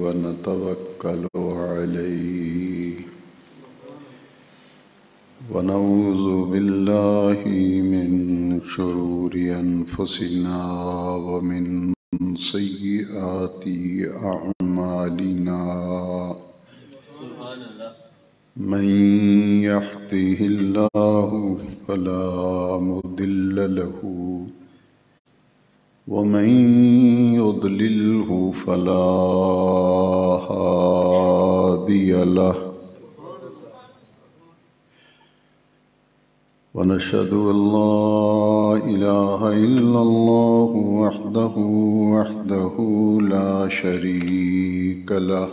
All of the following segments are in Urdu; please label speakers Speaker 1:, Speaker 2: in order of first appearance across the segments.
Speaker 1: ونتوكل عليه ونعوذ بالله من شرور أنفسنا ومن سيئات أعمالنا من يهده الله فلا مضل له ومن يضلله فلا هادي له ونشهد أن لا إله إلا الله وحده لا شريك له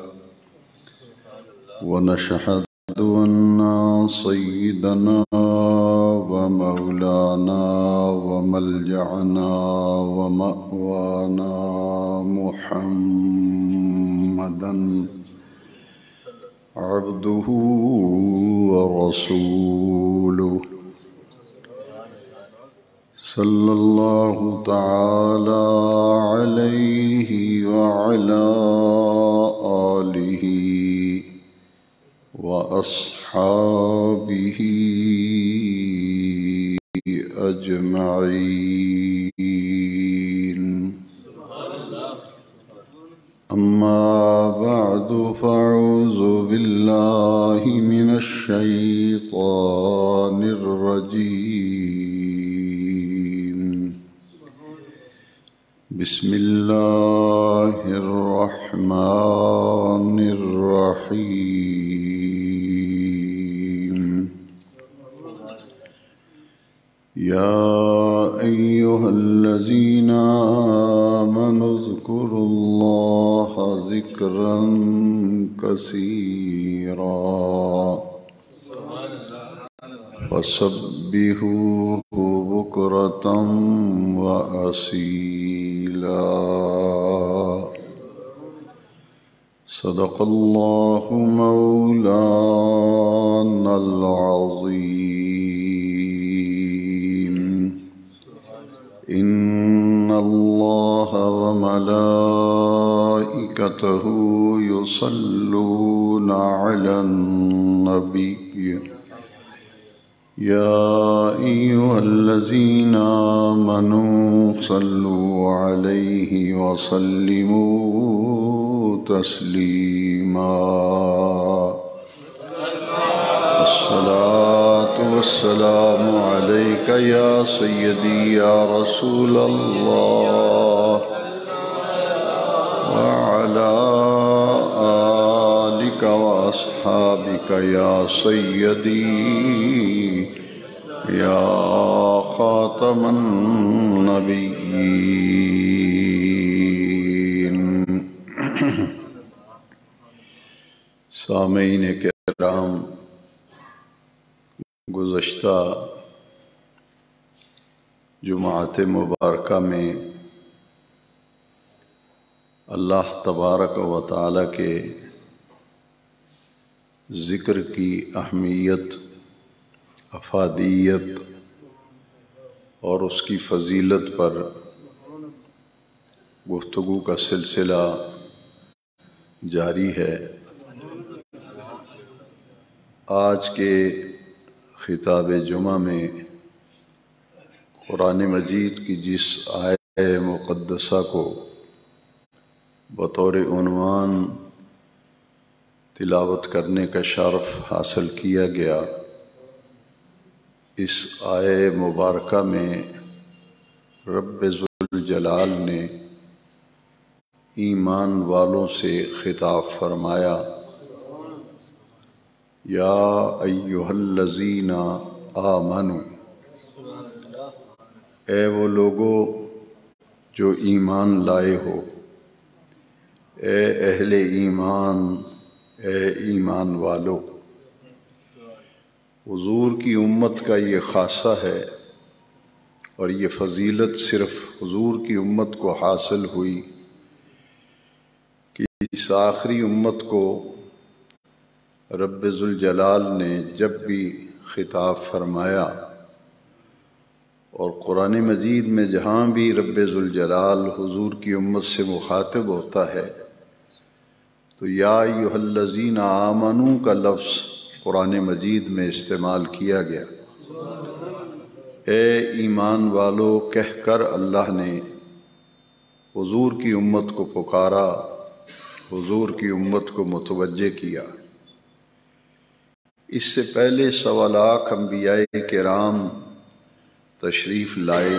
Speaker 1: ونشهد أن سيدنا ومولانا وملجأنا ومأوانا محمدا عبده ورسوله صلى الله تعالى عليه وعلى آله وأصحابه أجمعين أما بعد فأعوذ بالله من الشيطان الرجيم بسم الله الرحمن الرحيم يا أيها الذين آمنوا اذكروا الله ذكرا كثيرا وسبحوه بكرة وأصيلا صدق الله مولانا العظيم إن الله وملائكته يصلون على النبي يا أيها الذين آمنوا صلوا عليه وسلموا تسليما الصلاة والسلام عليك يا سيدي يا رسول الله وعلى آلك وأصحابك يا سيدي يا خاتم النبيين سامعین کرام، گزشتہ جمعۃ مبارکہ میں اللہ تبارک و تعالی کے ذکر کی اہمیت، افادیت اور اس کی فضیلت پر گفتگو کا سلسلہ جاری ہے۔ آج کے خطاب جمعہ میں قرآن مجید کی جس آیہ مقدسہ کو بطور عنوان تلاوت کرنے کا شرف حاصل کیا گیا، اس آیہ مبارکہ میں رب ذوالجلال نے ایمان والوں سے خطاب فرمایا، یا ایہا الذین آمنوا، اے وہ لوگو جو ایمان لائے ہو، اے اہل ایمان، اے ایمان والو۔ حضور کی امت کا یہ خاصہ ہے اور یہ فضیلت صرف حضور کی امت کو حاصل ہوئی کہ اس آخری امت کو رب ذوالجلال نے جب بھی خطاب فرمایا، اور قرآن مجید میں جہاں بھی رب ذوالجلال حضور کی امت سے مخاطب ہوتا ہے تو یا ایھا الذین آمنو کا لفظ قرآن مجید میں استعمال کیا گیا۔ اے ایمان والو کہہ کر اللہ نے حضور کی امت کو پکارا، حضور کی امت کو متوجہ کیا۔ اس سے پہلے 1.25 لاکھ انبیاء کرام تشریف لائے،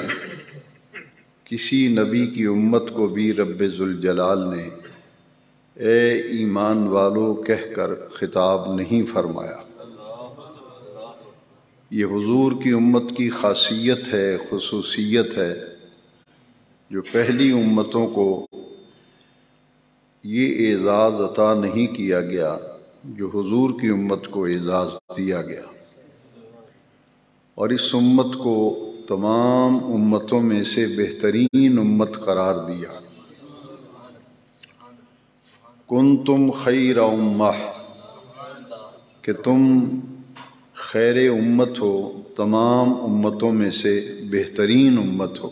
Speaker 1: کسی نبی کی امت کو بھی رب ذوالجلال نے اے ایمان والو کہہ کر خطاب نہیں فرمایا۔ یہ حضور کی امت کی خاصیت ہے، خصوصیت ہے، جو پہلی امتوں کو یہ اعزاز عطا نہیں کیا گیا جو حضور کی امت کو اعزاز دیا گیا، اور اس امت کو تمام امتوں میں سے بہترین امت قرار دیا۔ کنتم خیر امہ، کہ تم خیر امت ہو، تمام امتوں میں سے بہترین امت ہو۔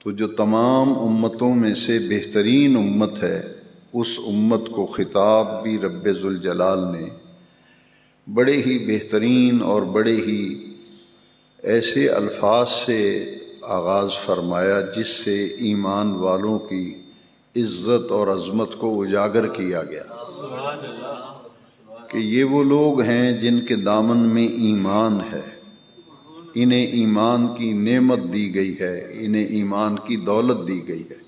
Speaker 1: تو جو تمام امتوں میں سے بہترین امت ہے، اس امت کو خطاب بھی رب ذوالجلال نے بڑے ہی بہترین اور بڑے ہی ایسے الفاظ سے آغاز فرمایا جس سے ایمان والوں کی عزت اور عظمت کو اجاگر کیا گیا کہ یہ وہ لوگ ہیں جن کے دامن میں ایمان ہے، انہیں ایمان کی نعمت دی گئی ہے، انہیں ایمان کی دولت دی گئی ہے۔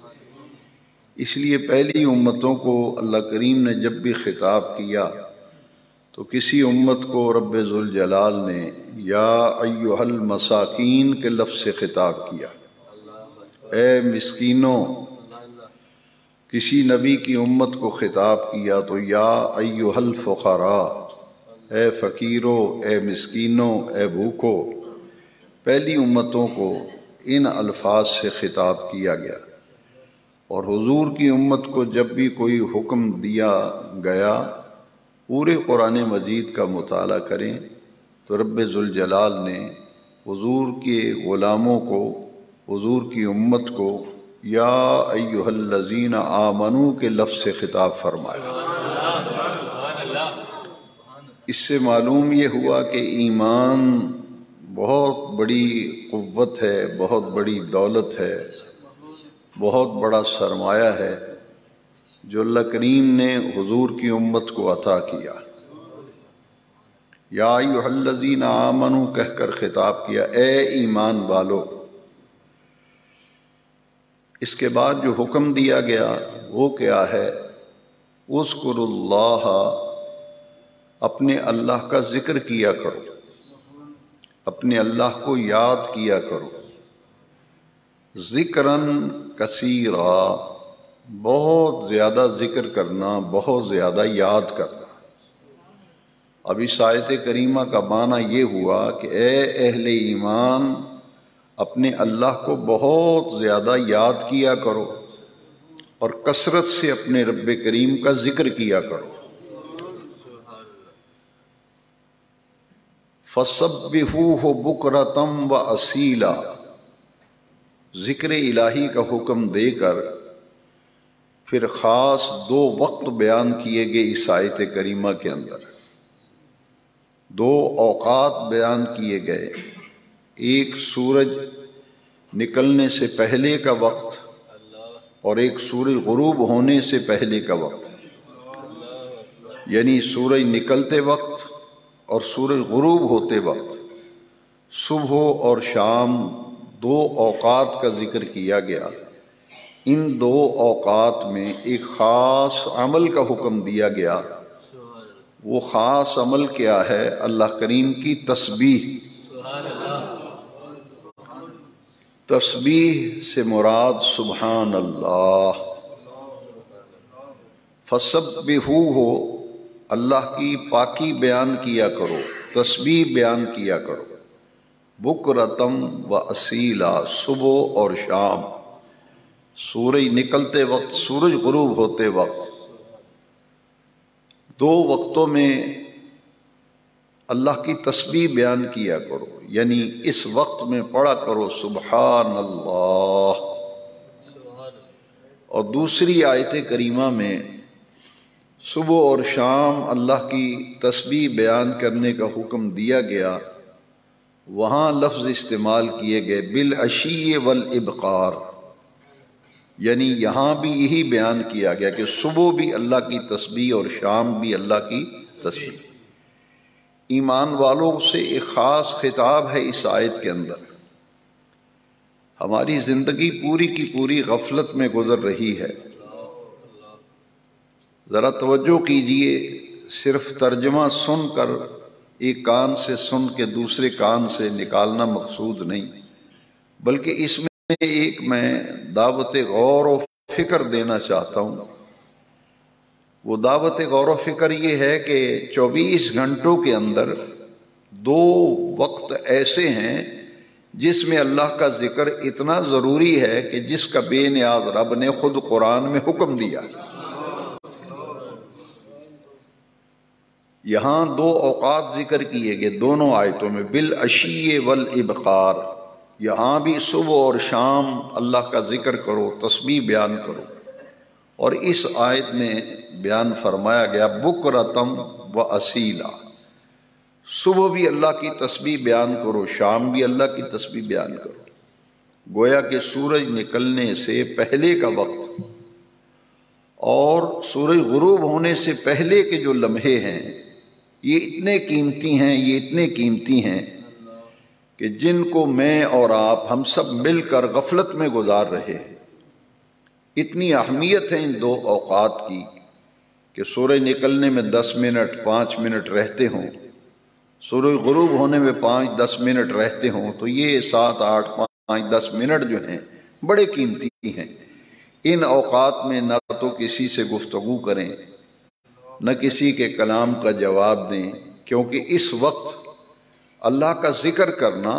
Speaker 1: اس لیے پہلی امتوں کو اللہ کریم نے جب بھی خطاب کیا تو کسی امت کو رب ذوالجلال نے یا ایھا المساکین کے لفظ سے خطاب کیا، اے مسکینوں۔ کسی نبی کی امت کو خطاب کیا تو یا ایھا الفقراء، اے فقیرو، اے مسکینوں، اے بھوکو۔ پہلی امتوں کو ان الفاظ سے خطاب کیا گیا، اور حضور کی امت کو جب بھی کوئی حکم دیا گیا، پورے قرآن مجید کا مطالعہ کریں تو رب ذوالجلال نے حضور کے غلاموں کو، حضور کی امت کو یا ایھا الذین آمنو کے لفظ سے خطاب فرمایا۔ اس سے معلوم یہ ہوا کہ ایمان بہت بڑی قوت ہے، بہت بڑی دولت ہے، بہت بڑا سرمایہ ہے جو اللہ کریم نے حضور کی امت کو عطا کیا۔ یا ایھا الذین آمنو کہہ کر خطاب کیا، اے ایمان والو۔ اس کے بعد جو حکم دیا گیا وہ کیا ہے؟ اذکروا اللہ، اپنے اللہ کا ذکر کیا کرو، اپنے اللہ کو یاد کیا کرو، ذکراً کثیرا، بہت زیادہ ذکر کرنا، بہت زیادہ یاد کرنا۔ اب اس آیت کریمہ کا معنی یہ ہوا کہ اے اہل ایمان، اپنے اللہ کو بہت زیادہ یاد کیا کرو اور کثرت سے اپنے رب کریم کا ذکر کیا کرو۔ فَسَبِّحُوهُ بُكْرَةً وَأَصِيلًا، ذکر الہی کا حکم دے کر پھر خاص 2 وقت بیان کیے گئے اس آیت کریمہ کے اندر، 2 اوقات بیان کیے گئے، ایک سورج نکلنے سے پہلے کا وقت اور ایک سورج غروب ہونے سے پہلے کا وقت، یعنی سورج نکلتے وقت اور سورج غروب ہوتے وقت، صبح اور شام 2 اوقات کا ذکر کیا گیا۔ ان 2 اوقات میں ایک خاص عمل کا حکم دیا گیا۔ وہ خاص عمل کیا ہے؟ اللہ کریم کی تسبیح۔ تسبیح سے مراد سبحان اللہ۔ فسبحوہ، اللہ کی پاکی بیان کیا کرو، تسبیح بیان کیا کرو، بکرتم و اصیلا، صبح اور شام، سورج نکلتے وقت، سورج غروب ہوتے وقت، 2 وقتوں میں اللہ کی تسبیح بیان کیا کرو، یعنی اس وقت میں پڑھا کرو سبحان اللہ۔ اور دوسری آیت کریمہ میں صبح اور شام اللہ کی تسبیح بیان کرنے کا حکم دیا گیا، وہاں لفظ استعمال کیے گئے بالعشی والابکار، یعنی یہاں بھی یہی بیان کیا گیا کہ صبح بھی اللہ کی تسبیح اور شام بھی اللہ کی تسبیح۔ ایمان والوں سے ایک خاص خطاب ہے اس آیت کے اندر۔ ہماری زندگی پوری کی پوری غفلت میں گزر رہی ہے، ذرا توجہ کیجئے، صرف ترجمہ سن کر ایک کان سے سن کے دوسرے کان سے نکالنا مقصود نہیں، بلکہ اس میں ایک میں دعوت غور و فکر دینا چاہتا ہوں۔ وہ دعوت غور و فکر یہ ہے کہ 24 گھنٹوں کے اندر 2 وقت ایسے ہیں جس میں اللہ کا ذکر اتنا ضروری ہے کہ جس کا بے نیاز رب نے خود قرآن میں حکم دیا۔ یہاں 2 اوقات ذکر کیے گئے دونوں آیتوں میں، بالعشی والابکار، یہاں بھی صبح اور شام اللہ کا ذکر کرو، تسبیح بیان کرو، اور اس آیت میں بیان فرمایا گیا بکرتم و اصیلا، صبح بھی اللہ کی تسبیح بیان کرو، شام بھی اللہ کی تسبیح بیان کرو۔ گویا کہ سورج نکلنے سے پہلے کا وقت اور سورج غروب ہونے سے پہلے کے جو لمحے ہیں یہ اتنے قیمتی ہیں کہ جن کو میں اور آپ ہم سب مل کر غفلت میں گزار رہے ہیں۔ اتنی اہمیت ہے ان 2 اوقات کی کہ سورج نکلنے میں 10 منٹ 5 منٹ رہتے ہوں، سورج غروب ہونے میں 5-10 منٹ رہتے ہوں، تو یہ 7 8 5 10 منٹ جو ہیں بڑے قیمتی ہیں۔ ان اوقات میں نہ تو کسی سے گفتگو کریں، نہ کسی کے کلام کا جواب دیں، کیونکہ اس وقت اللہ کا ذکر کرنا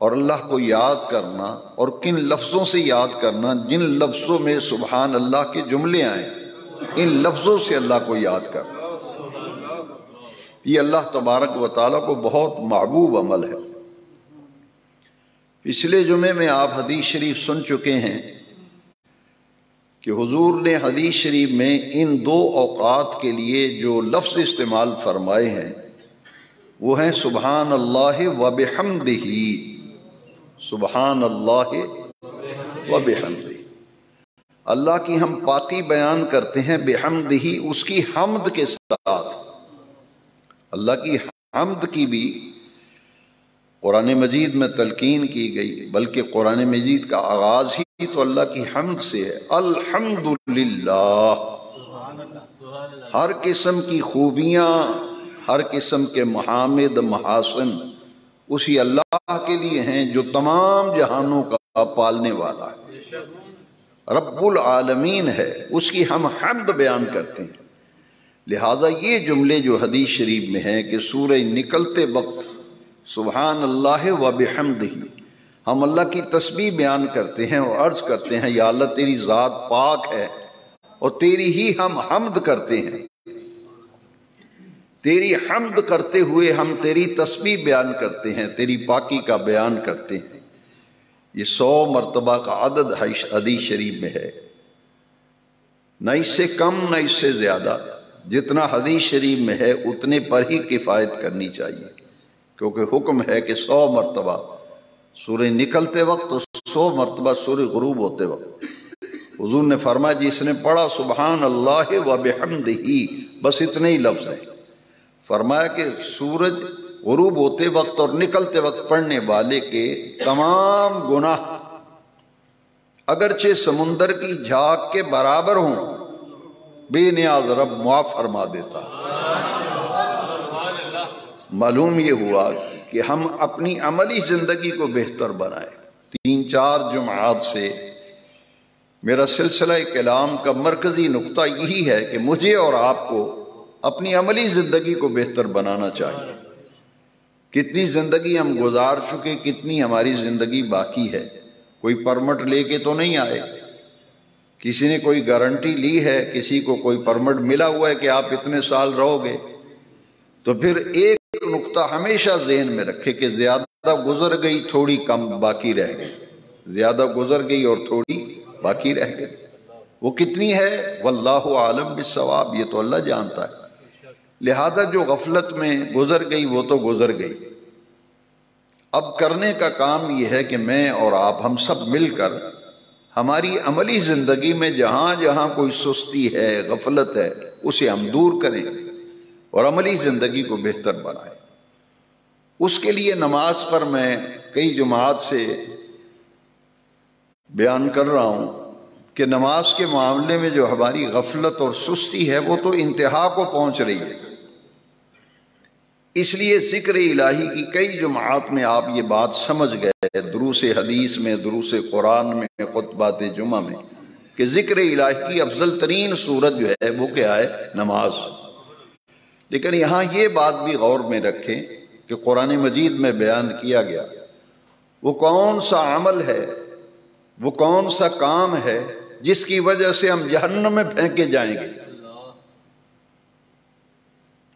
Speaker 1: اور اللہ کو یاد کرنا، اور کن لفظوں سے یاد کرنا، جن لفظوں میں سبحان اللہ کے جملے آئیں، ان لفظوں سے اللہ کو یاد کرنا، یہ اللہ تبارک و تعالیٰ کو بہت محبوب عمل ہے۔ پچھلے جمعے میں آپ حدیث شریف سن چکے ہیں کہ حضور نے حدیث شریف میں ان 2 اوقات کے لیے جو لفظ استعمال فرمائے ہیں وہ ہیں سبحان اللہ و بحمدہ، سبحان اللہ و بحمدہ، اللہ کی ہم پاکی بیان کرتے ہیں، بحمدہ اس کی حمد کے ساتھ۔ اللہ کی حمد کی بھی قرآن مجید میں تلقین کی گئی، بلکہ قرآن مجید کا آغاز ہی تو اللہ کی حمد سے ہے، الحمدللہ۔ ہر قسم کی خوبیاں، ہر قسم کے محامد محاسن اسی اللہ کے لیے ہیں جو تمام جہانوں کا پالنے والا ہے، رب العالمین ہے، اس کی ہم حمد بیان کرتے ہیں۔ لہٰذا یہ جملے جو حدیث شریف میں ہیں کہ سورج نکلتے وقت سبحان اللہ و بحمدہ، ہم اللہ کی تسبیح بیان کرتے ہیں اور عرض کرتے ہیں یا اللہ تیری ذات پاک ہے اور تیری ہی ہم حمد کرتے ہیں، تیری حمد کرتے ہوئے ہم تیری تسبیح بیان کرتے ہیں، تیری پاکی کا بیان کرتے ہیں۔ یہ 100 مرتبہ کا عدد حدیث شریف میں ہے، نہ اس سے کم نہ اس سے زیادہ، جتنا حدیث شریف میں ہے اتنے پر ہی کفایت کرنی چاہیے، کیونکہ حکم ہے کہ 100 مرتبہ سورج نکلتے وقت اور 100 مرتبہ سورج غروب ہوتے وقت۔ حضور نے فرمایا جس نے پڑھا سبحان اللہ و بحمدہ، بس اتنے ہی لفظ ہیں، فرمایا کہ سورج غروب ہوتے وقت اور نکلتے وقت پڑھنے والے کے تمام گناہ اگرچہ سمندر کی جھاگ کے برابر ہوں، بے نیاز رب معاف فرما دیتا۔ معلوم یہ ہوا کہ ہم اپنی عملی زندگی کو بہتر بنائیں۔ 3-4 جمعات سے میرا سلسلہ کلام کا مرکزی نقطہ یہی ہے کہ مجھے اور آپ کو اپنی عملی زندگی کو بہتر بنانا چاہیے۔ کتنی زندگی ہم گزار چکے، کتنی ہماری زندگی باقی ہے۔ کوئی پرمٹ لے کے تو نہیں آئے، کسی نے کوئی گارنٹی لی ہے، کسی کو کوئی پرمٹ ملا ہوا ہے کہ آپ اتنے سال رہو گے، تو پھر ایک نقطہ ہمیشہ ذہن میں رکھے کہ زیادہ گزر گئی تھوڑی کم باقی رہ گئی، زیادہ گزر گئی اور تھوڑی باقی رہ گئی۔ وہ کتنی ہے واللہ عالم بالصواب، یہ تو اللہ جانتا ہے۔ لہذا جو غفلت میں گزر گئی وہ تو گزر گئی، اب کرنے کا کام یہ ہے کہ میں اور آپ ہم سب مل کر ہماری عملی زندگی میں جہاں جہاں کوئی سستی ہے، غفلت ہے، اسے ہم دور کریں اور عملی زندگی کو بہتر بنائیں۔ اس کے لیے نماز پر میں کئی جماعت سے بیان کر رہا ہوں کہ نماز کے معاملے میں جو ہماری غفلت اور سستی ہے وہ تو انتہا کو پہنچ رہی ہے۔ اس لیے ذکر الہی کی کئی جماعت میں آپ یہ بات سمجھ گئے، دروس حدیث میں، دروس قرآن میں، خطبات جمعہ میں، کہ ذکر الہی کی افضل ترین صورت جو ہے وہ کیا ہے؟ نماز۔ لیکن یہاں یہ بات بھی غور میں رکھیں کہ قرآن مجید میں بیان کیا گیا وہ کون سا عمل ہے، وہ کون سا کام ہے جس کی وجہ سے ہم جہنم میں پھینکے جائیں گے۔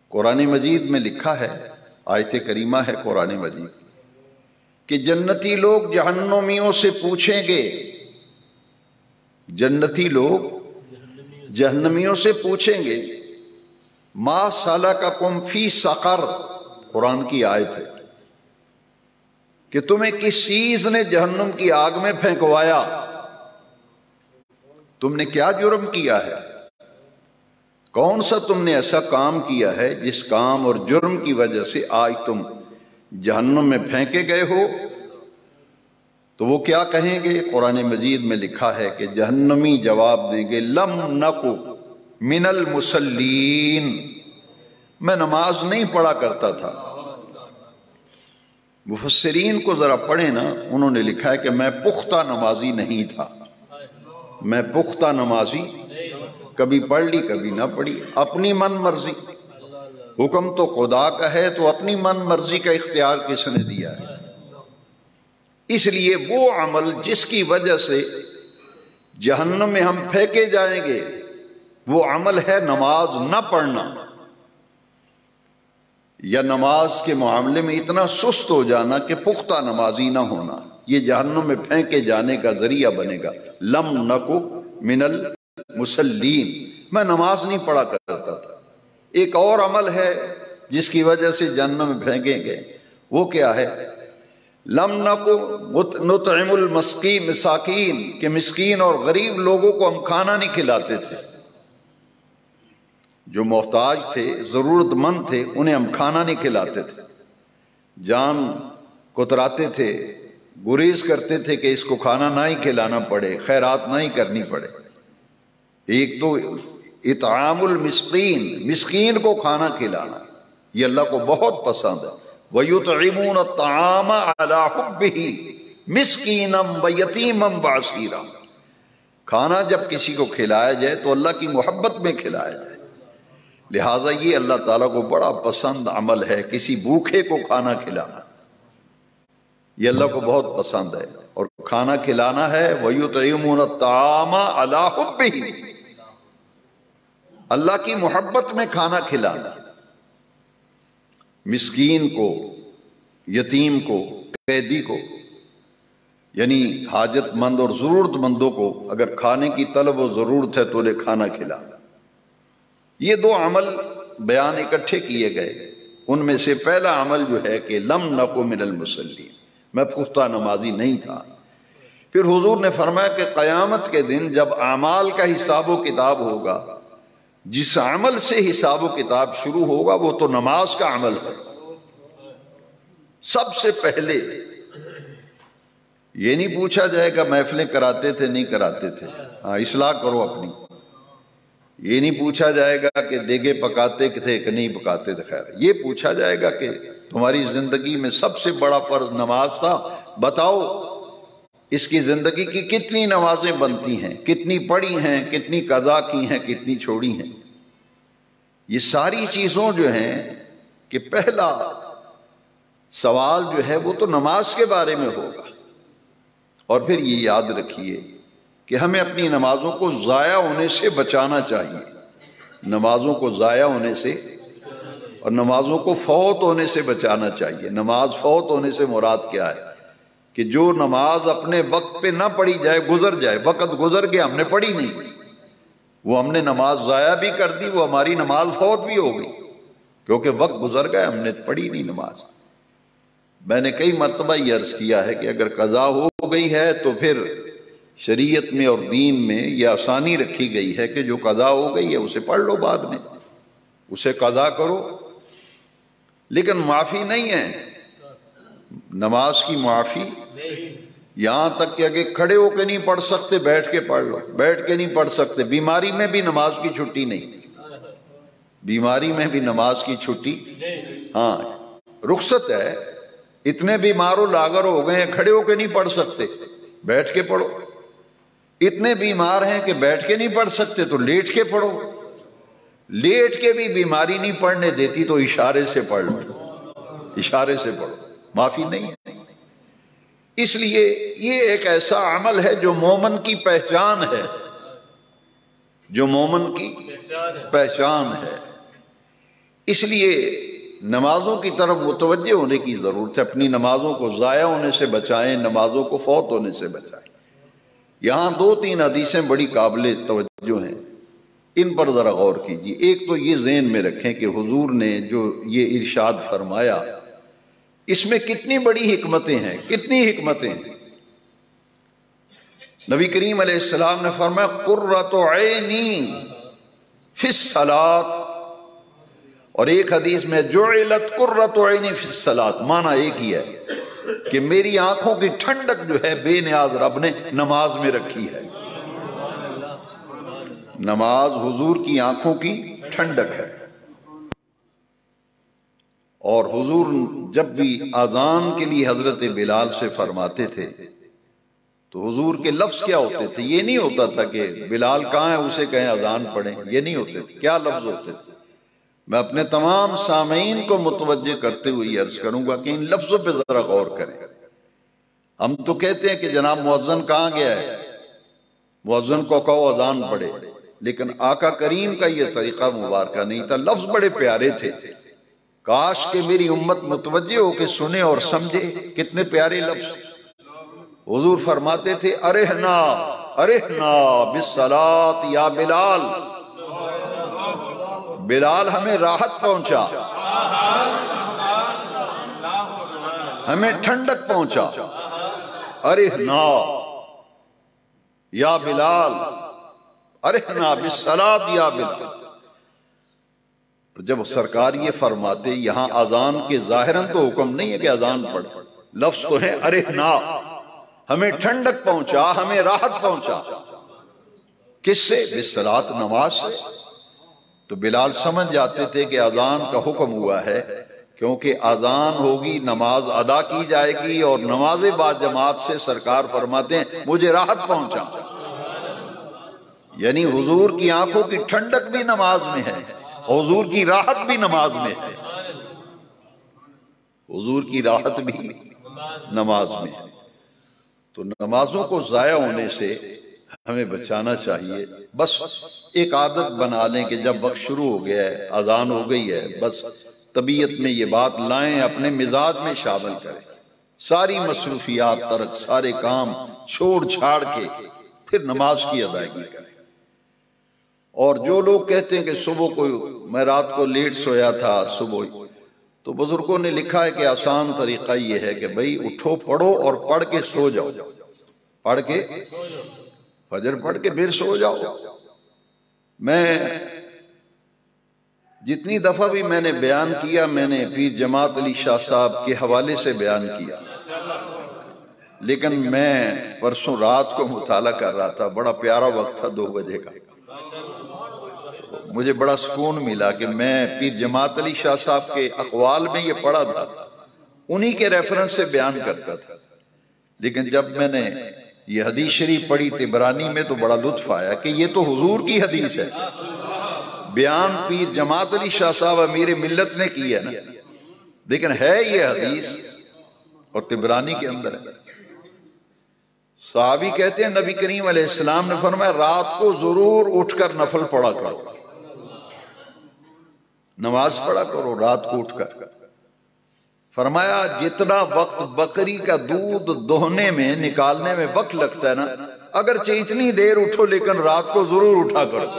Speaker 1: قرآن مجید میں لکھا ہے، آیت کریمہ ہے قرآن مجید، کہ جنتی لوگ جہنمیوں سے پوچھیں گے، جنتی لوگ جہنمیوں سے پوچھیں گے ما سلککم فی سقر، قرآن کی آیت ہے کہ تمہیں کس چیز نے جہنم کی آگ میں پھینکوایا، تم نے کیا جرم کیا ہے، کون سا تم نے ایسا کام کیا ہے جس کام اور جرم کی وجہ سے آج تم جہنم میں پھینکے گئے ہو۔ تو وہ کیا کہیں گے؟ قرآن مجید میں لکھا ہے کہ جہنمی جواب دیں گے لم نکو من المصلین، میں نماز نہیں پڑھا کرتا تھا۔ مفسرین کو ذرا پڑھیں نا، انہوں نے لکھا ہے کہ میں پختہ نمازی نہیں تھا، میں پختہ نمازی، کبھی پڑھ لی کبھی نہ پڑھی، اپنی من مرضی، حکم تو خدا کا ہے تو اپنی من مرضی کا اختیار کس نے دیا ہے؟ اس لیے وہ عمل جس کی وجہ سے جہنم میں ہم پھینکے جائیں گے وہ عمل ہے نماز نہ پڑھنا، یا نماز کے معاملے میں اتنا سست ہو جانا کہ پختہ نمازی نہ ہونا، یہ جہنم میں پھینکے جانے کا ذریعہ بنے گا۔ لم نکو من المصلین، میں نماز نہیں پڑھا کرتا تھا۔ ایک اور عمل ہے جس کی وجہ سے جہنم میں پھینکیں گے، وہ کیا ہے؟ لم نکو نطعم المساکین، کہ مسکین اور غریب لوگوں کو ہم کھانا نہیں کھلاتے تھے، جو محتاج تھے، ضرورت مند تھے، انہیں ہم کھانا نہیں کھلاتے تھے، جان کتراتے تھے، گریز کرتے تھے کہ اس کو کھانا نہ ہی کھلانا پڑے، خیرات نہ ہی کرنی پڑے۔ ایک تو اطعام المسکین، مسکین کو کھانا کھلانا، یہ اللہ کو بہت پسند ہے۔ وَيُطْعِمُونَ الطَّعَامَ عَلَىٰ حُبِّهِ مِسْكِينًا وَيَتِيمًا وَأَسِيرًا، کھانا جب کسی کو کھلایا جائے تو اللہ کی محبت میں کھلایا جائے، لہٰذا یہ اللہ تعالیٰ کو بڑا پسند عمل ہے، کسی بھوکے کو کھانا کھلانا، یہ اللہ کو بہت پسند ہے۔ اور کھانا کھلانا ہے وَيُطْعِمُونَ الطَّعَامَ عَلَىٰ حُبِّهِ، اللہ کی محبت میں کھانا کھلانا، مسکین کو، یتیم کو، قیدی کو، یعنی حاجت مند اور ضرورت مندوں کو اگر کھانے کی طلب و ضرورت ہے تو انہیں کھانا کھلانا۔ یہ دو عمل بیان اکٹھے کیے گئے، ان میں سے پہلا عمل جو ہے کہ لم نکو من المصلین، میں پختہ نمازی نہیں تھا۔ پھر حضور نے فرمایا کہ قیامت کے دن جب اعمال کا حساب و کتاب ہوگا، جس عمل سے حساب و کتاب شروع ہوگا وہ تو نماز کا عمل ہے۔ سب سے پہلے یہ نہیں پوچھا جائے گا محفلیں کراتے تھے نہیں کراتے تھے، ہاں اصلاح کرو اپنی، یہ نہیں پوچھا جائے گا کہ دیگے پکاتے تھے کہ نہیں پکاتے تھے، خیر یہ پوچھا جائے گا کہ تمہاری زندگی میں سب سے بڑا فرض نماز تھا، بتاؤ اس کی زندگی کی کتنی نمازیں بنتی ہیں، کتنی پڑھی ہیں، کتنی قضا کی ہیں، کتنی چھوڑی ہیں۔ یہ ساری چیزوں جو ہیں کہ پہلا سوال جو ہے وہ تو نماز کے بارے میں ہوگا۔ اور پھر یہ یاد رکھیے کہ ہمیں اپنی نمازوں کو ضائع ہونے سے بچانا چاہیے، نمازوں کو ضائع ہونے سے اور نمازوں کو فوت ہونے سے بچانا چاہیے۔ نماز فوت ہونے سے مراد کیا ہے؟ کہ جو نماز اپنے وقت پہ نہ پڑھی جائے، گزر جائے، وقت گزر گیا ہم نے پڑھی نہیں، وہ ہم نے نماز ضائع بھی کر دی، وہ ہماری نماز فوت بھی ہو گئی کیونکہ وقت گزر گیا، ہم نے پڑھی نہیں نماز۔ میں نے کئی مرتبہ یہ عرض کیا ہے کہ اگر قضا ہو گئی ہے تو پھر شریعت میں اور دین میں یہ آسانی رکھی گئی ہے کہ جو قضا ہو گئی ہے اسے پڑھ لو، بعد میں اسے قضا کرو، لیکن معافی نہیں ہے نماز کی، معافی یہاں تک کہ اگر کھڑے ہو کے نہیں پڑھ سکتے بیٹھ کے پڑھ لو، بیٹھ کے نہیں پڑھ سکتے، بیماری میں بھی نماز کی چھٹی نہیں، بیماری میں بھی نماز کی چھٹی، ہاں رخصت ہے۔ اتنے بیمار و لاغر ہو گئے ہیں کھڑے ہو کے نہیں پڑھ سکتے، بیٹھ کے پڑھو۔ اتنے بیمار ہیں کہ بیٹھ کے نہیں پڑھ سکتے تو لیٹ کے پڑھو، لیٹ کے بھی بیماری نہیں پڑھنے دیتی تو اشارے سے پڑھ لو، اشارے سے پڑھو، معافی نہیں ہے۔ اس لیے یہ ایک ایسا عمل ہے جو مومن کی پہچان ہے، جو مومن کی پہچان ہے۔ اس لیے نمازوں کی طرف متوجہ ہونے کی ضرورت ہے، اپنی نمازوں کو ضائع ہونے سے بچائیں، نمازوں کو فوت ہونے سے بچائیں۔ یہاں 2-3 حدیثیں بڑی قابل توجہ ہیں، ان پر ذرا غور کیجیے۔ ایک تو یہ ذہن میں رکھیں کہ حضور نے جو یہ ارشاد فرمایا اس میں کتنی بڑی حکمتیں ہیں، کتنی حکمتیں ہیں۔ نبی کریم علیہ السلام نے فرمایا قرۃ عینی فی الصلاۃ، اور ایک حدیث میں جعلت قرۃ عینی فی الصلاۃ، معنی ایک ہی ہے کہ میری آنکھوں کی ٹھنڈک جو ہے بے نیاز رب نے نماز میں رکھی ہے۔ نماز حضور کی آنکھوں کی ٹھنڈک ہے۔ اور حضور جب بھی اذان کے لیے حضرت بلال سے فرماتے تھے تو حضور کے لفظ کیا ہوتے تھے؟ یہ نہیں ہوتا تھا کہ بلال کہاں ہے اسے کہیں اذان پڑھیں، یہ نہیں ہوتے تھے۔ کیا لفظ ہوتے تھے؟ میں اپنے تمام سامعین کو متوجہ کرتے ہوئے یہ عرض کروں گا کہ ان لفظوں پہ ذرا غور کریں۔ ہم تو کہتے ہیں کہ جناب مؤذن کہاں گیا ہے، مؤذن کو کہو اذان پڑھے، لیکن آقا کریم کا یہ طریقہ مبارکہ نہیں تھا۔ لفظ بڑے پیارے تھے، کاش کہ میری امت متوجہ ہو کے سنے اور سمجھے، کتنے پیارے لفظ۔ حضور فرماتے تھے ارحنا ارحنا بالصلاۃ یا بلال، بلال ہمیں راحت پہنچا، ہمیں ٹھنڈک پہنچا، ارحنا یا بلال، ارحنا بالصلاۃ یا بلال۔ جب سرکار یہ فرماتے، یہاں اذان کے ظاہراً تو حکم نہیں ہے کہ اذان پڑھ، لفظ تو ہے ارحنا، ہمیں ٹھنڈک پہنچا، ہمیں راحت پہنچا، کس سے؟ بالصلاۃ، نماز سے۔ تو بلال سمجھ جاتے تھے کہ اذان کا حکم ہوا ہے، کیونکہ اذان ہوگی نماز ادا کی جائے گی، اور نماز با جماعت سے سرکار فرماتے ہیں مجھے راحت پہنچا۔ یعنی حضور کی آنکھوں کی ٹھنڈک بھی نماز میں ہے، حضور کی راحت بھی نماز میں ہے، حضور کی راحت بھی نماز میں ہے۔ تو نمازوں کو ضائع ہونے سے ہمیں بچانا چاہیے۔ بس ایک عادت بنا لیں کہ جب وقت شروع ہو گیا ہے، اذان ہو گئی ہے، بس طبیعت میں یہ بات لائیں، اپنے مزاج میں شامل کریں، ساری مصروفیات ترک، سارے کام چھوڑ چھاڑ کے پھر نماز کی ادائیگی کریں۔ اور جو لوگ کہتے ہیں کہ صبح کو میں رات کو لیٹ سویا تھا صبح، تو بزرگوں نے لکھا ہے کہ آسان طریقہ یہ ہے کہ بھئی اٹھو، پڑھو اور پڑھ کے سو جاؤ، پڑھ کے فجر پڑھ کے پھر سو جاؤ۔ میں جتنی دفعہ بھی میں نے بیان کیا، میں نے پیر جماعت علی شاہ صاحب کے حوالے سے بیان کیا، لیکن میں پرسوں رات کو مطالعہ کر رہا تھا، بڑا پیارا وقت تھا 2 بجے کا، مجھے بڑا سکون ملا کہ میں پیر جماعت علی شاہ صاحب کے اقوال میں یہ پڑھا تھا، انہی کے ریفرنس سے بیان کرتا تھا۔ لیکن جب میں نے یہ حدیث شریف پڑھی طبرانی میں تو بڑا لطف آیا کہ یہ تو حضور کی حدیث ہے، بیان پیر جماعت علی شاہ صاحب امیر ملت نے کی ہے نا، لیکن ہے یہ حدیث اور طبرانی کے اندر ہے۔ صحابی کہتے ہیں نبی کریم علیہ السلام نے فرمایا رات کو ضرور اٹھ کر نفل پڑھا کرو، نماز پڑھا کرو رات کو اٹھ کر۔ فرمایا جتنا وقت بکری کا دودھ دوہنے میں نکالنے میں وقت لگتا ہے نا، اگرچہ اتنی دیر اٹھو لیکن رات کو ضرور اٹھا کرو۔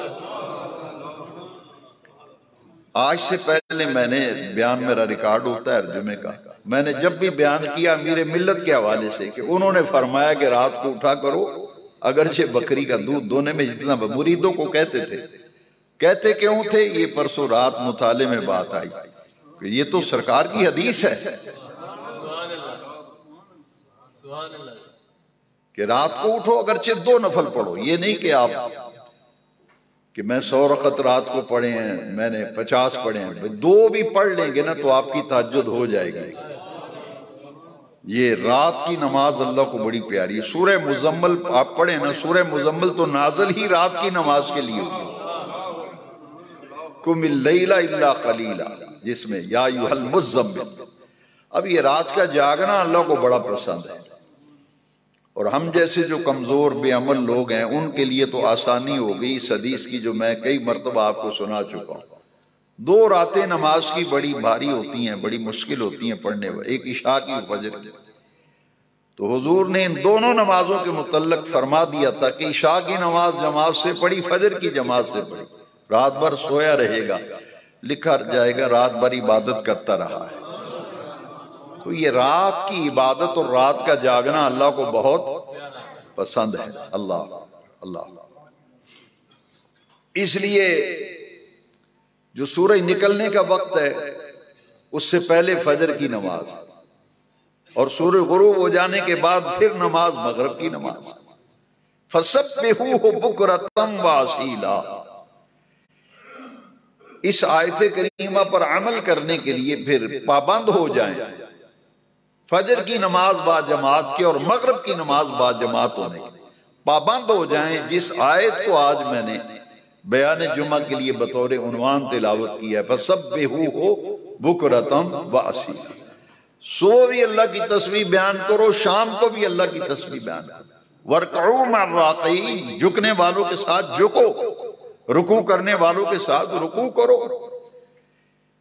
Speaker 1: آج سے پہلے میں نے بیان، میرا ریکارڈ ہوتا ہے ترجمے کا، میں نے جب بھی بیان کیا امیر ملت کے حوالے سے کہ انہوں نے فرمایا کہ رات کو اٹھا کرو، اگرچہ بکری کا دودھ دونے میں جتنا، مریدوں کو کہتے تھے، کہتے کیوں تھے؟ یہ پرسوں رات مطالعے میں بات آئی کہ یہ تو سرکار کی حدیث ہے کہ رات کو اٹھو اگرچہ 2 نفل پڑھو، یہ نہیں کہ آپ کہ میں 100 رکعت رات کو پڑھے ہیں، میں نے 50 پڑھے ہیں، 2 بھی پڑھ لیں گے نا تو آپ کی تہجد ہو جائے گی۔ یہ رات کی نماز اللہ کو بڑی پیاری ہے۔ سورہ مزمل آپ پڑھیں نا، سورہ مزمل تو نازل ہی رات کی نماز کے لیے ہوئی، قم اللیل الا قلیلا، جس میں یا ایھا المزمل۔ اب یہ رات کا جاگنا اللہ کو بڑا پسند ہے، اور ہم جیسے جو کمزور بے عمل لوگ ہیں ان کے لیے تو آسانی ہو گئی اس حدیث کی جو میں کئی مرتبہ آپ کو سنا چکا ہوں۔ 2 راتیں نماز کی بڑی بھاری ہوتی ہیں، بڑی مشکل ہوتی ہیں پڑھنے میں، ایک عشاء کی فجر کی۔ تو حضور نے ان دونوں نمازوں کے متعلق فرما دیا تھا کہ عشاء کی نماز جماعت سے پڑھی، فجر کی جماعت سے پڑھی، رات بھر سویا رہے گا، لکھا جائے گا رات بھر عبادت کرتا رہا ہے۔ تو یہ رات کی عبادت اور رات کا جاگنا اللہ کو بہت پسند ہے۔ اللہ اس لیے جو سورج نکلنے کا وقت ہے اس سے پہلے فجر کی نماز، اور سورج غروب ہو جانے کے بعد پھر نماز مغرب کی نماز۔ فَسَبِّحُوهُ بُكْرَةً وَأَصِيلًا۔ اس آیت کریمہ پر عمل کرنے کے لیے پھر پابند ہو جائیں، فجر کی نماز با جماعت کے اور مغرب کی نماز با جماعت ہونے کے پابند ہو جائیں۔ جس آیت کو آج میں نے بیان جمعہ کے لیے بطور عنوان تلاوت کیا ہے، فَسَبِّحُوهُ بُكْرَةً وَأَصِيلًا۔ صبح بھی اللہ کی تسبیح بیان کرو، شام کو بھی اللہ کی تسبیح بیان کرو۔ وَارْكَعُوا مَعَ الرَّاكِعِينَ، جھکنے والوں کے ساتھ جھکو، رکوع کرنے والوں کے ساتھ رکوع کرو۔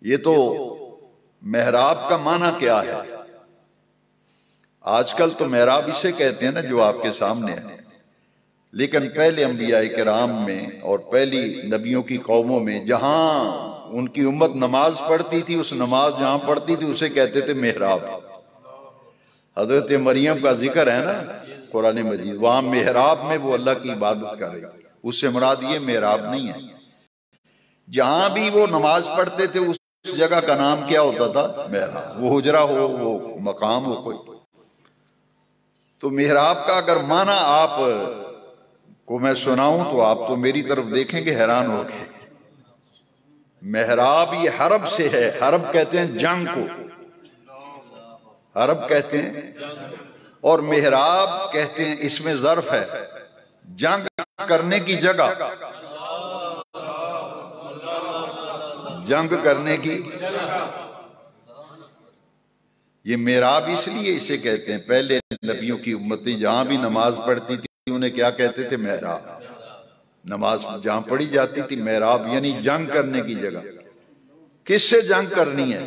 Speaker 1: یہ تو محراب کا معنی کیا ہے؟ آج کل تو محراب اسے کہتے ہیں نا جو آپ کے سامنے ہے، لیکن پہلے انبیاء کرام میں اور پہلی نبیوں کی قوموں میں جہاں ان کی امت نماز پڑھتی تھی، اس نماز جہاں پڑھتی تھی اسے کہتے تھے محراب۔ حضرت مریم کا ذکر ہے نا قرآن مجید، وہاں محراب میں وہ اللہ کی عبادت کر رہی، اس سے مراد یہ محراب نہیں ہے۔ جہاں بھی وہ نماز پڑھتے تھے اس جگہ کا نام کیا ہوتا تھا؟ محراب۔ وہ حجرہ ہو، وہ مقام ہو کوئی۔ تو محراب کا اگر معنی آپ کو میں سناؤں تو آپ تو میری طرف دیکھیں گے، حیران ہو گئے۔ محراب یہ حرب سے ہے، حرب کہتے ہیں جنگ کو، حرب کہتے ہیں، اور محراب کہتے ہیں اس میں ظرف ہے، جنگ کرنے کی جگہ، جنگ کرنے کی۔ یہ محراب اس لیے اسے کہتے ہیں، پہلے نبیوں کی امتیں جہاں بھی نماز پڑھتی تھی انہیں کیا کہتے تھے؟ محراب۔ نماز جہاں پڑھی جاتی تھی محراب یعنی جنگ کرنے کی جگہ۔ کس سے جنگ کرنی ہے؟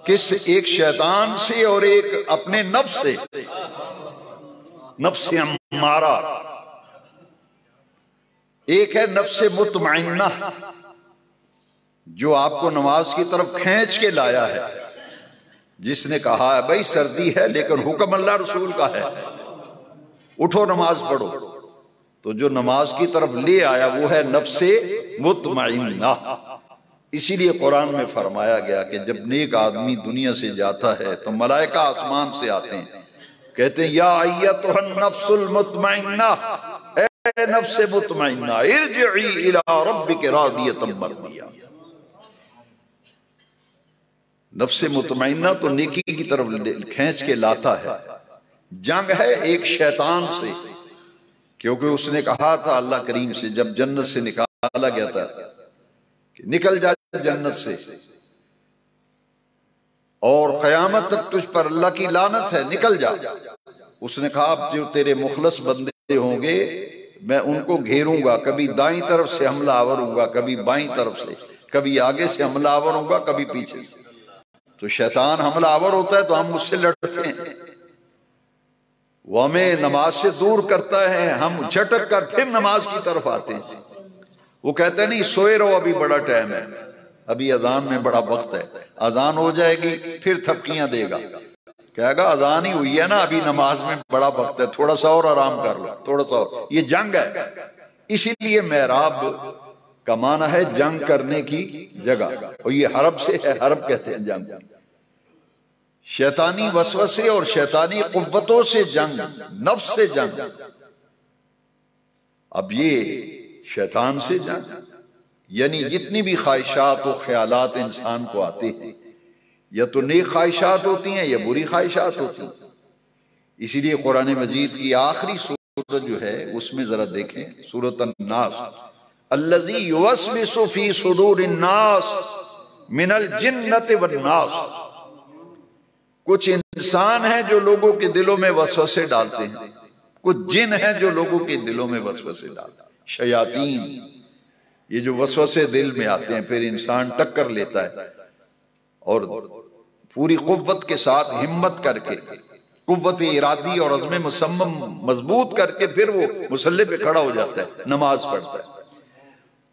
Speaker 1: کس؟ ایک شیطان سے اور ایک اپنے نفس سے، نفس امارہ۔ ایک ہے نفس مطمئنہ جو آپ کو نماز کی طرف کھینچ کے لایا ہے، جس نے کہا ہے بھائی سردی ہے لیکن حکم اللہ رسول کا ہے، اٹھو نماز پڑھو، تو جو نماز کی طرف لے آیا وہ ہے نفس مطمئنہ۔ اسی لیے قرآن میں فرمایا گیا کہ جب نیک آدمی دنیا سے جاتا ہے تو ملائکہ آسمان سے آتے ہیں، کہتے ہیں یا ایتھا النفس المطمئنہ، اے نفس مطمئنہ، ارجعی الی ربک راضیۃ مرضیہ۔ نفس مطمئنہ تو نیکی کی طرف کھینچ کے لاتا ہے۔ جنگ ہے ایک شیطان سے، کیونکہ اس نے کہا تھا اللہ کریم سے جب جنت سے نکالا گیا تھا کہ نکل جا جنت سے، اور قیامت تک تجھ پر اللہ کی لعنت ہے، نکل جا۔ اس نے کہا جو تیرے مخلص بندے ہوں گے میں ان کو گھیروں گا، کبھی دائیں طرف سے حملہ آور ہوں گا، کبھی بائیں طرف سے، کبھی آگے سے حملہ آور ہوں گا، کبھی پیچھے سے۔ تو شیطان حملہ آور ہوتا ہے تو ہم اس سے لڑتے ہیں، وہ ہمیں نماز سے دور کرتا ہے، ہم جھٹک کر پھر نماز کی طرف آتے ہیں۔ وہ کہتے ہیں نہیں سوئے رہو ابھی بڑا ٹائم ہے، ابھی اذان میں بڑا وقت ہے، اذان ہو جائے گی پھر تھپکیاں دے گا، کہے گا اذان ہی ہوئی ہے نا، ابھی نماز میں بڑا وقت ہے، تھوڑا سا اور آرام کر لو، تھوڑا سا اور۔ یہ جنگ ہے، اسی لیے محراب کا معنی ہے جنگ کرنے کی جگہ، اور یہ حرب سے ہے، حرب کہتے ہیں جنگ، شیطانی وسوسے اور شیطانی قوتوں سے جنگ، نفس سے جنگ۔ اب یہ شیطان سے جنگ، یعنی جتنی بھی خواہشات و خیالات انسان کو آتے ہیں، یا تو نیک خواہشات ہوتی ہیں یا بری خواہشات ہوتی ہیں۔ اسی لیے قرآن مجید کی آخری سورت جو ہے اس میں ذرا دیکھیں، سورۃ الناس، الذی یوسوس فی صدور الناس من الجنۃ والناس۔ کچھ انسان ہیں جو لوگوں کے دلوں میں وسوسے ڈالتے ہیں، کچھ جن ہیں جو لوگوں کے دلوں میں وسوسے ڈالتے ہیں، شیاطین، یہ جو وسوسے دل میں آتے ہیں، پھر انسان ٹکر لیتا ہے اور پوری قوت کے ساتھ ہمت کر کے، قوت ارادی اور عزم مصمم مضبوط کر کے پھر وہ مصلی پہ کھڑا ہو جاتا ہے، نماز پڑھتا ہے۔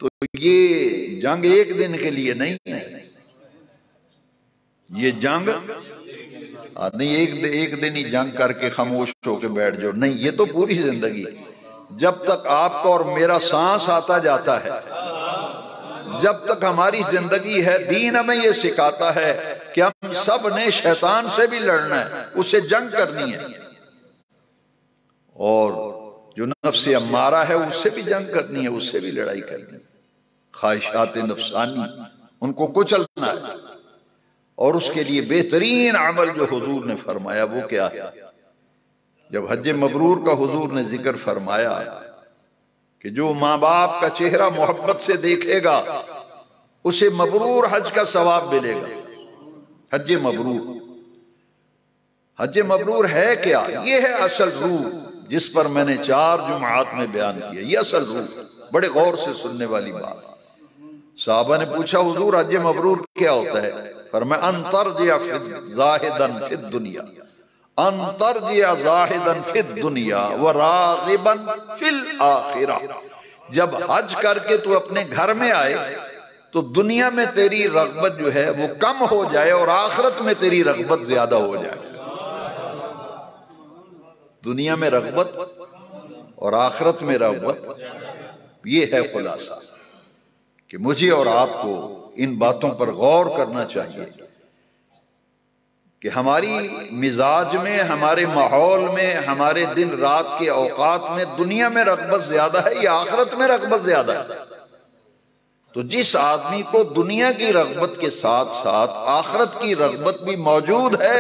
Speaker 1: تو یہ جنگ ایک دن کے لیے نہیں ہے، یہ جنگ نہیں ایک دن ہی جنگ کر کے خاموش ہو کے بیٹھ جاؤ، نہیں، یہ تو پوری زندگی، جب تک آپ کا اور میرا سانس آتا جاتا ہے، جب تک ہماری زندگی ہے، دین ہمیں یہ سکھاتا ہے کہ ہم سب نے شیطان سے بھی لڑنا ہے، اسے جنگ کرنی ہے، اور جو نفس امارہ ہے اس سے بھی جنگ کرنی ہے، اس سے بھی لڑائی کرنی ہے، خواہشات نفسانی ان کو کچلنا ہے۔ اور اس کے لیے بہترین عمل جو حضور نے فرمایا وہ کیا ہے؟ جب حج مبرور کا حضور نے ذکر فرمایا کہ جو ماں باپ کا چہرہ محبت سے دیکھے گا اسے مبرور حج کا ثواب ملے گا۔ حج مبرور، حج مبرور ہے کیا؟ یہ ہے اصل روح جس پر میں نے 4 جمعات میں بیان کیا، یہ اصل روح، بڑے غور سے سننے والی بات۔ صحابہ نے پوچھا حضور حج مبرور کیا ہوتا ہے؟ فرمایا ان ترجع زاہدا فی الدنیا، ان ترجع زاہدا فی الدنیا وراغبا فی الآخرہ۔ جب حج کر کے تو اپنے گھر میں آئے تو دنیا میں تیری رغبت جو ہے وہ کم ہو جائے اور آخرت میں تیری رغبت زیادہ ہو جائے۔ دنیا میں رغبت اور آخرت میں رغبت، یہ ہے خلاصہ کہ مجھے اور آپ کو ان باتوں پر غور کرنا چاہیے کہ ہماری مزاج میں، ہمارے ماحول میں، ہمارے دن رات کے اوقات میں دنیا میں رغبت زیادہ ہے یا آخرت میں رغبت زیادہ ہے؟ تو جس آدمی کو دنیا کی رغبت کے ساتھ ساتھ آخرت کی رغبت بھی موجود ہے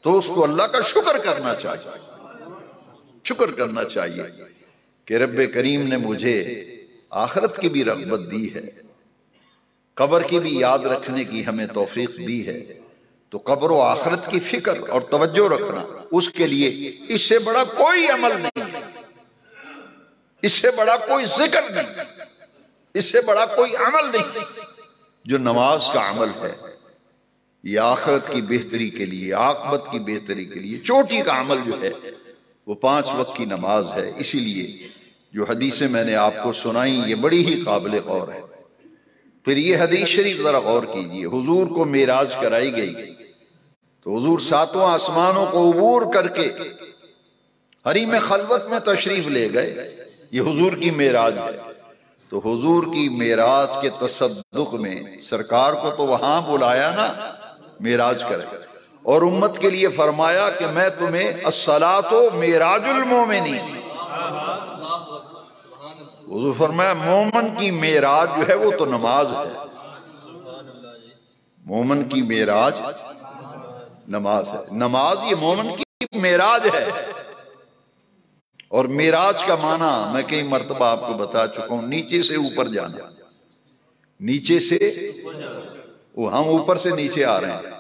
Speaker 1: تو اس کو اللہ کا شکر کرنا چاہیے، شکر کرنا چاہیے کہ رب کریم نے مجھے آخرت کی بھی رغبت دی ہے، قبر کی بھی یاد رکھنے کی ہمیں توفیق دی ہے، تو قبر و آخرت کی فکر اور توجہ رکھنا، اس کے لیے اس سے بڑا کوئی عمل نہیں، اس سے بڑا کوئی ذکر نہیں، اس سے بڑا کوئی عمل نہیں جو نماز کا عمل ہے۔ یہ آخرت کی بہتری کے لیے، عاقبت کی بہتری کے لیے چوٹی کا عمل جو ہے وہ 5 وقت کی نماز ہے۔ اسی لیے جو حدیثیں میں نے آپ کو سنائیں یہ بڑی ہی قابل غور ہے۔ پھر یہ حدیث شریف ذرا غور کیجئے، حضور کو معراج کرائی گئی تو حضور 7 آسمانوں کو عبور کر کے حریم خلوت میں تشریف لے گئے، یہ حضور کی معراج ہے۔ تو حضور کی معراج کے تصدق میں سرکار کو تو وہاں بلایا نا معراج کرے، اور امت کے لیے فرمایا کہ میں تمہیں الصلاۃ معراج المومنین، حضور فرمایا مومن کی معراج جو ہے وہ تو نماز ہے، مومن کی معراج نماز ہے، نماز یہ مومن کی معراج ہے۔ اور معراج کا معنی میں کئی مرتبہ آپ کو بتا چکا ہوں، نیچے سے اوپر جانا، نیچے سے ہم اوپر سے نیچے آ رہے ہیں،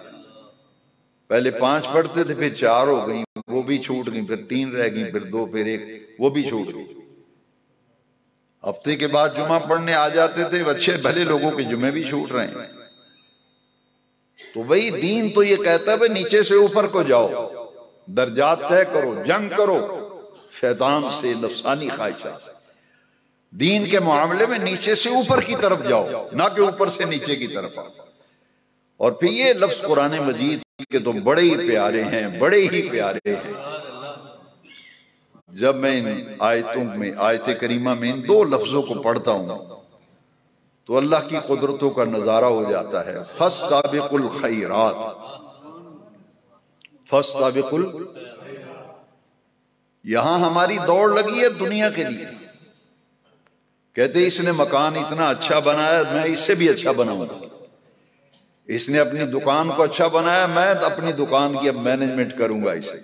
Speaker 1: پہلے 5 پڑھتے تھے پھر 4 ہو گئی، وہ بھی چھوٹ گئی، پھر 3 رہ گئی، پھر 2، پھر 1، وہ بھی چھوٹ گئی۔ ہفتے کے بعد جمعہ پڑھنے آ جاتے تھے، اچھے بھلے لوگوں کے جمعے بھی چھوٹ رہے ہیں۔ تو بھئی دین تو یہ کہتا ہے بھئی نیچے سے اوپر کو جاؤ، درجات طے کرو، جنگ کرو شیطان سے، نفسانی خواہشات سے۔ دین کے معاملے میں نیچے سے اوپر کی طرف جاؤ، نہ کہ اوپر سے نیچے کی طرف آؤ۔ اور پھر یہ لفظ قرآن مجید کے تو بڑے ہی پیارے ہیں، بڑے ہی پیارے ہیں۔ جب میں ان آیتوں میں، آیت کریمہ میں ان دو لفظوں کو پڑھتا ہوں تو اللہ کی قدرتوں کا نظارہ ہو جاتا ہے۔ فَاسْتَابِقُوا الْخَيْرَاتِ، فَاسْتَابِقُوا، یہاں ہماری دوڑ لگی ہے دنیا کے لیے۔ کہتے اس نے مکان اتنا اچھا بنایا، میں اس سے بھی اچھا بناؤں گا۔ اس نے اپنی دکان کو اچھا بنایا، میں اپنی دکان کی اب مینجمنٹ کروں گا، اسے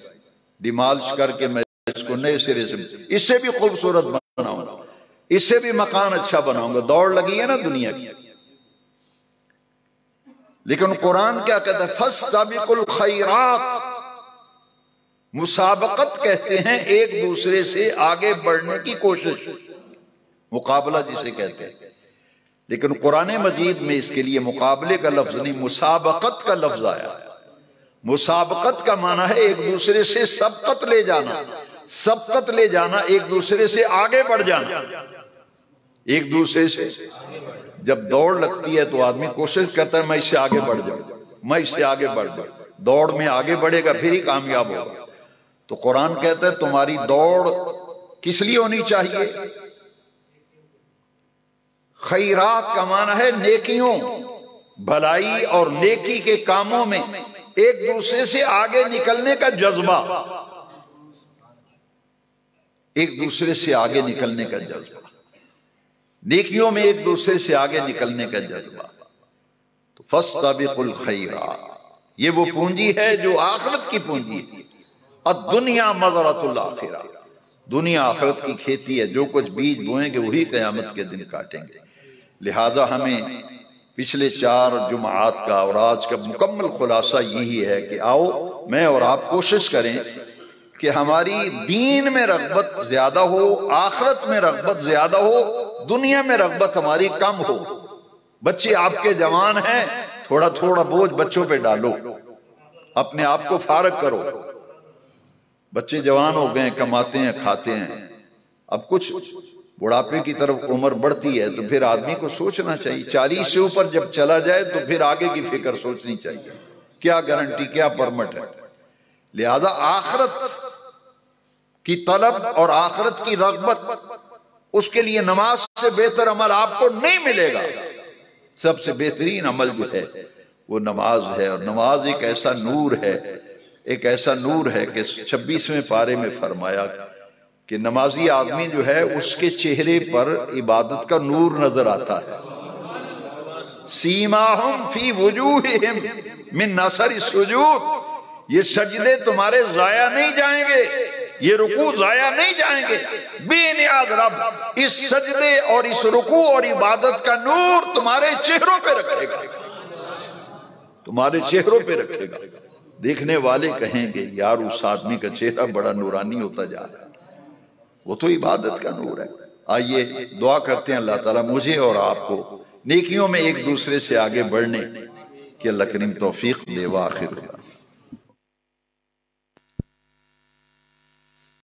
Speaker 1: ڈیمالش کر کے میں اس کو نئے سرے سے اس سے بھی خوبصورت بناؤں گا، اس سے بھی مکان اچھا بناؤں گا۔ دوڑ لگی ہے نا دنیا کی۔ لیکن قرآن کیا کہتا ہے؟ فَاسْتَابِقُوا الْخَيْرَاتِ، مسابقت کہتے ہیں ایک دوسرے سے آگے بڑھنے کی کوشش، مقابلہ جسے کہتے ہیں۔ لیکن قرآن مجید میں اس کے لیے مقابلے کا لفظ نہیں، مسابقت کا لفظ آیا ہے۔ مسابقت کا معنی ہے ایک دوسرے سے سبقت لے جانا، سبقت لے جانا، ایک دوسرے سے آگے بڑھ جانا۔ ایک دوسرے سے جب دوڑ لگتی ہے تو آدمی کوشش کرتا ہے میں اس سے آگے بڑھ جاؤں، میں اس سے آگے بڑھ جاؤں۔ دوڑ میں آگے بڑھے گا پھر ہی کامیاب ہوگا۔ تو قرآن کہتا ہے تمہاری دوڑ کس لیے ہونی چاہیے؟ خیرات کا معنی ہے نیکیوں، بھلائی اور نیکی کے کاموں میں ایک دوسرے سے آگے نکلنے کا جذبہ، ایک دوسرے سے آگے نکلنے کا جذبہ، نیکیوں میں ایک دوسرے سے آگے نکلنے کا جذبہ۔ تو فَاسْتَابِقُوا الْخَيْرَاتِ، یہ وہ پونجی ہے جو آخرت کی پونجی ہے۔ الدنیا مزرعۃ الآخرہ، دنیا آخرت کی کھیتی ہے، جو کچھ بیج بوئیں گے وہی قیامت کے دن کاٹیں گے۔ لہذا ہمیں پچھلے 4 جمعات کا اور آج کا مکمل خلاصہ یہی ہے کہ آؤ میں اور آپ کوشش کریں کہ ہماری دین میں رغبت زیادہ ہو، آخرت میں رغبت زیادہ ہو، دنیا میں رغبت ہماری کم ہو۔ بچے آپ کے جوان ہیں، تھوڑا تھوڑا بوجھ بچوں پہ ڈالو، اپنے آپ کو فارغ کرو۔ بچے جوان ہو گئے، کماتے ہیں، کھاتے ہیں، اب کچھ بڑھاپے کی طرف عمر بڑھتی ہے تو پھر آدمی کو سوچنا چاہیے۔ 40 سے اوپر جب چلا جائے تو پھر آگے کی فکر سوچنی چاہیے، کیا گارنٹی، کیا پرمٹ ہے۔ لہذا آخرت کی طلب اور آخرت کی رغبت، اس کے لیے نماز سے بہتر عمل آپ کو نہیں ملے گا۔ سب سے بہترین عمل جو ہے وہ نماز ہے، اور نماز ایک ایسا نور ہے، ایک ایسا نور ہے کہ 26ویں پارے میں فرمایا کہ نمازی آدمی جو ہے اس کے چہرے پر عبادت کا نور نظر آتا ہے۔ سیماہم فی وجوہہم من اثر السجود، یہ سجدے تمہارے ضائع نہیں جائیں گے، یہ رکوع ضائع نہیں جائیں گے۔ بے نیاز رب اس سجدے اور اس رکوع اور عبادت کا نور تمہارے چہروں پہ رکھے گا، تمہارے چہروں پہ رکھے گا۔ دیکھنے والے کہیں گے یار اس آدمی کا چہرہ بڑا نورانی ہوتا جا رہا ہے، وہ تو عبادت کا نور ہے۔ آئیے دعا کرتے ہیں اللہ تعالیٰ مجھے اور آپ کو نیکیوں میں ایک دوسرے سے آگے بڑھنے کی اللہ کریم توفیق دے۔ وآخر